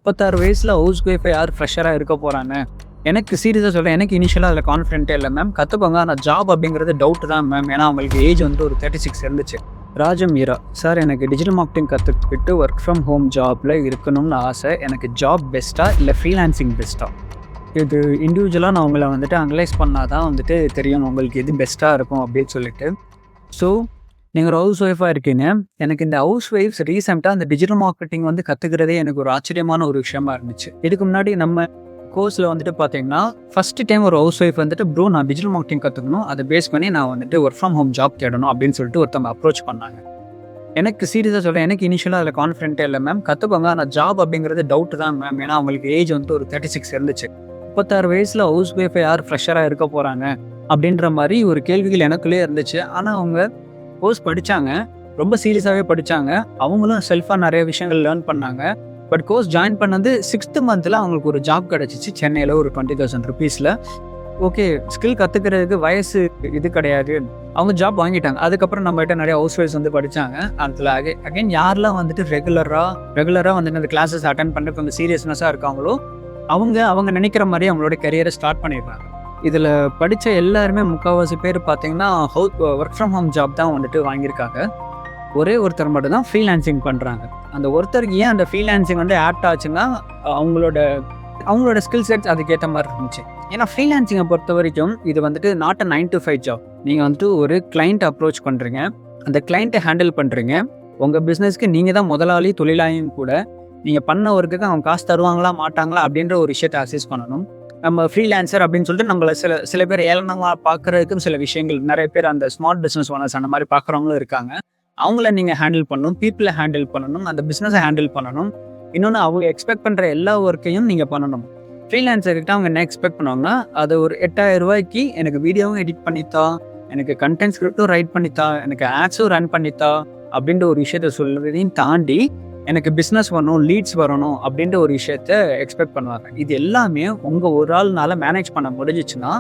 36 வயசில் house wifi யார் ஃப்ரெஷராக இருக்க போகிறாங்க? எனக்கு சீரியஸாக சொல்கிறேன், எனக்கு இனிஷியலாக அதில் கான்ஃபிடென்ட்டே இல்லை மேம். கற்றுக்கோங்க, ஆனால் ஜாப் அப்படிங்கிறது டவுட்டு தான் மேம். ஏன்னா அவங்களுக்கு ஏஜ் வந்து ஒரு 36 இருந்துச்சு. ராஜமீரா சார், எனக்கு டிஜிட்டல் மார்க்கெட்டிங் கற்றுக்கிட்டு ஒர்க் ஃப்ரம் ஹோம் ஜாப்பில் இருக்கணும்னு ஆசை. எனக்கு ஜாப் பெஸ்ட்டாக இல்லை ஃப்ரீலான்சிங் பெஸ்ட்டாக? இது இண்டிவிஜுவலாக நான் உங்களை வந்துட்டு அனலைஸ் பண்ணால் தான் வந்துட்டு தெரியும் உங்களுக்கு எது பெஸ்ட்டாக இருக்கும் அப்படின்னு சொல்லிட்டு. ஸோ நீங்கள் ஒரு ஹவுஸ் ஒய்ஃபாக இருக்கீங்க. எனக்கு இந்த ஹவுஸ் ஒய்ஃப்ஸ் ரீசெண்டாக அந்த டிஜிட்டல் மார்க்கெட்டிங் வந்து கற்றுக்கிறதே எனக்கு ஒரு ஆச்சரியமான ஒரு விஷயமா இருந்துச்சு. இதுக்கு முன்னாடி நம்ம கோர்ஸில் வந்துட்டு பார்த்தீங்கன்னா ஃபஸ்ட்டு டைம் ஒரு ஹவுஸ் ஒய்ஃப் வந்துட்டு ப்ரோ நான் டிஜிட்டல் மார்க்கெட்டிங் கற்றுக்கணும், அதை பேஸ் பண்ணி நான் வந்துட்டு ஒர்க் ஃப்ரம் ஹோம் ஜாப் தேடணும் அப்படின்னு சொல்லிட்டு ஒருத்தவங்க அப்ரோச் பண்ணாங்க. எனக்கு சீரியஸாக சொல்கிறேன், எனக்கு இனிஷியலாக அதில் கான்ஃபிடென்ட்டே இல்லை மேம். கற்றுக்கோங்க, ஆனால் ஜாப் அப்படிங்கிறது டவுட்டு தான் மேம். ஏன்னா அவங்களுக்கு ஏஜ் வந்து ஒரு 36 இருந்துச்சு. 36 வயசில் ஹவுஸ் ஒய்ஃபை யார் ஃப்ரெஷராக இருக்க போகிறாங்க அப்படின்ற மாதிரி ஒரு கேள்விகள் எனக்குள்ளே இருந்துச்சு. ஆனால் அவங்க கோர்ஸ் படித்தாங்க, ரொம்ப சீரியஸாகவே படித்தாங்க. அவங்களும் செல்ஃபாக நிறைய விஷயங்கள் லேர்ன் பண்ணாங்க. பட் கோர்ஸ் ஜாயின் பண்ணது 6th மந்தில் அவங்களுக்கு ஒரு ஜாப் கிடச்சிச்சு சென்னையில் ஒரு 20,000 ருபீஸில். ஓகே, ஸ்கில் கற்றுக்கிறதுக்கு வயசு இது கிடையாது, அவங்க ஜாப் வாங்கிட்டாங்க. அதுக்கப்புறம் நம்மகிட்ட நிறைய ஹவுஸ் ஒய்ஃப்ஸ் வந்து படித்தாங்க. அதில் அகைன் யாரெல்லாம் வந்துட்டு ரெகுலராக வந்துட்டு அந்த கிளாஸஸ் அட்டன் பண்ணி கொஞ்சம் சீரியஸ்னஸாக இருக்காங்களோ அவங்க நினைக்கிற மாதிரி அவங்களோட கரியரை ஸ்டார்ட் பண்ணிடுறாங்க. இதில் படித்த எல்லாருமே முக்கால்வாசி பேர் பார்த்தீங்கன்னா ஒர்க் ஃப்ரம் ஹோம் ஜாப் தான் வந்துட்டு வாங்கியிருக்காங்க. ஒரே ஒருத்தர் மட்டும் தான் ஃப்ரீலான்சிங் பண்ணுறாங்க. அந்த ஒருத்தருக்கு ஏன் அந்த ஃப்ரீலான்சிங் வந்து ஆப்ட் ஆச்சுன்னா அவங்களோட ஸ்கில் செட்ஸ் அதுக்கேற்ற மாதிரி இருந்துச்சு. ஏன்னா ஃப்ரீலான்சிங்கை பொறுத்த வரைக்கும் இது வந்துட்டு நாட் அ 9 to 5 ஜாப். நீங்கள் வந்துட்டு ஒரு கிளைண்ட் அப்ரோச் பண்ணுறீங்க, அந்த கிளைண்ட்டை ஹேண்டில் பண்ணுறீங்க. உங்கள் பிஸ்னஸ்க்கு நீங்கள் தான் முதலாளி தொழிலாளியும் கூட. நீங்கள் பண்ண ஒர்க்குக்கு அவங்க காசு தருவாங்களா மாட்டாங்களா அப்படின்ற ஒரு விஷயத்தை அசஸ் பண்ணணும். நம்ம ஃப்ரீலான்சர் அப்படின்னு சொல்லிட்டு நம்மளை சில பேர் ஏளனமாக பார்க்குறதுக்கும் சில விஷயங்கள் நிறைய பேர் அந்த ஸ்மார்ட் பிஸ்னஸ் ஓனர்ஸ் அந்த மாதிரி பார்க்குறவங்களும் இருக்காங்க. அவங்கள நீங்கள் ஹேண்டில் பண்ணணும், பீப்புளை ஹேண்டில் பண்ணணும், அந்த பிஸ்னஸை ஹேண்டில் பண்ணணும். இன்னொன்று அவங்க எக்ஸ்பெக்ட் பண்ணுற எல்லா ஒர்க்கையும் நீங்கள் பண்ணணும். ஃப்ரீலான்சர்கிட்ட அவங்க என்ன எக்ஸ்பெக்ட் பண்ணுவாங்கன்னா அது ஒரு 8,000 ரூபாய்க்கு எனக்கு வீடியோவும் எடிட் பண்ணித்தா, எனக்கு கண்டென்ட் ஸ்கிரிப்டும் ரைட் பண்ணித்தா, எனக்கு ஆட்ஸும் ரன் பண்ணித்தா அப்படின்ற ஒரு விஷயத்த சொல்கிறதையும் தாண்டி எனக்கு பிஸ்னஸ் வரணும், லீட்ஸ் வரணும் அப்படின்ற ஒரு விஷயத்த எக்ஸ்பெக்ட் பண்ணுவாங்க. இது எல்லாமே உங்கள் ஒரு ஆள்னால மேனேஜ் பண்ண முடிஞ்சிச்சுன்னா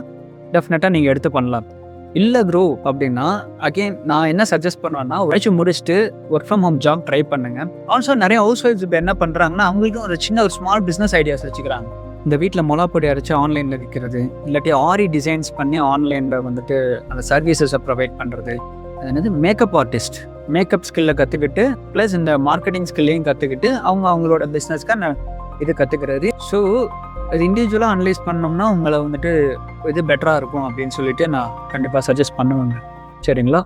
டெஃபினட்டாக நீங்கள் எடுத்து பண்ணலாம். இல்லை ப்ரோ அப்படின்னா அகெயின் நான் என்ன சஜஸ்ட் பண்ணுவேன்னா உழைச்சி முடிச்சுட்டு work from home job try பண்ணுங்க. ஆல்சோ நிறைய ஹவுஸ் ஒய்ஃப்ஸ் இப்போ என்ன பண்ணுறாங்கன்னா அவங்களுக்கும் ஒரு ஸ்மால் பிஸ்னஸ் ஐடியாஸ் வச்சுக்கிறாங்க. இந்த வீட்டில் மொளாப்பொடி அரைச்சி ஆன்லைனில் விற்கிறது, இல்லாட்டி ஆரி டிசைன்ஸ் பண்ணி ஆன்லைனில் வந்துட்டு அந்த சர்வீசஸை ப்ரொவைட் பண்ணுறது. அது என்னது மேக்கப் ஆர்டிஸ்ட், மேக்கப் ஸ்கில்லை கற்றுக்கிட்டு ப்ளஸ் இந்த மார்க்கெட்டிங் ஸ்கில்லையும் கற்றுக்கிட்டு அவங்களோட பிஸ்னஸ்க்கு இது கற்றுக்கிறது. ஸோ அது இண்டிவிஜுவலாக அனலைஸ் பண்ணோம்னா உங்களை வந்துட்டு இது பெட்டராக இருக்கும் அப்படின்னு சொல்லிட்டு நான் கண்டிப்பாக சஜஸ்ட் பண்ணுவேங்க. சரிங்களா?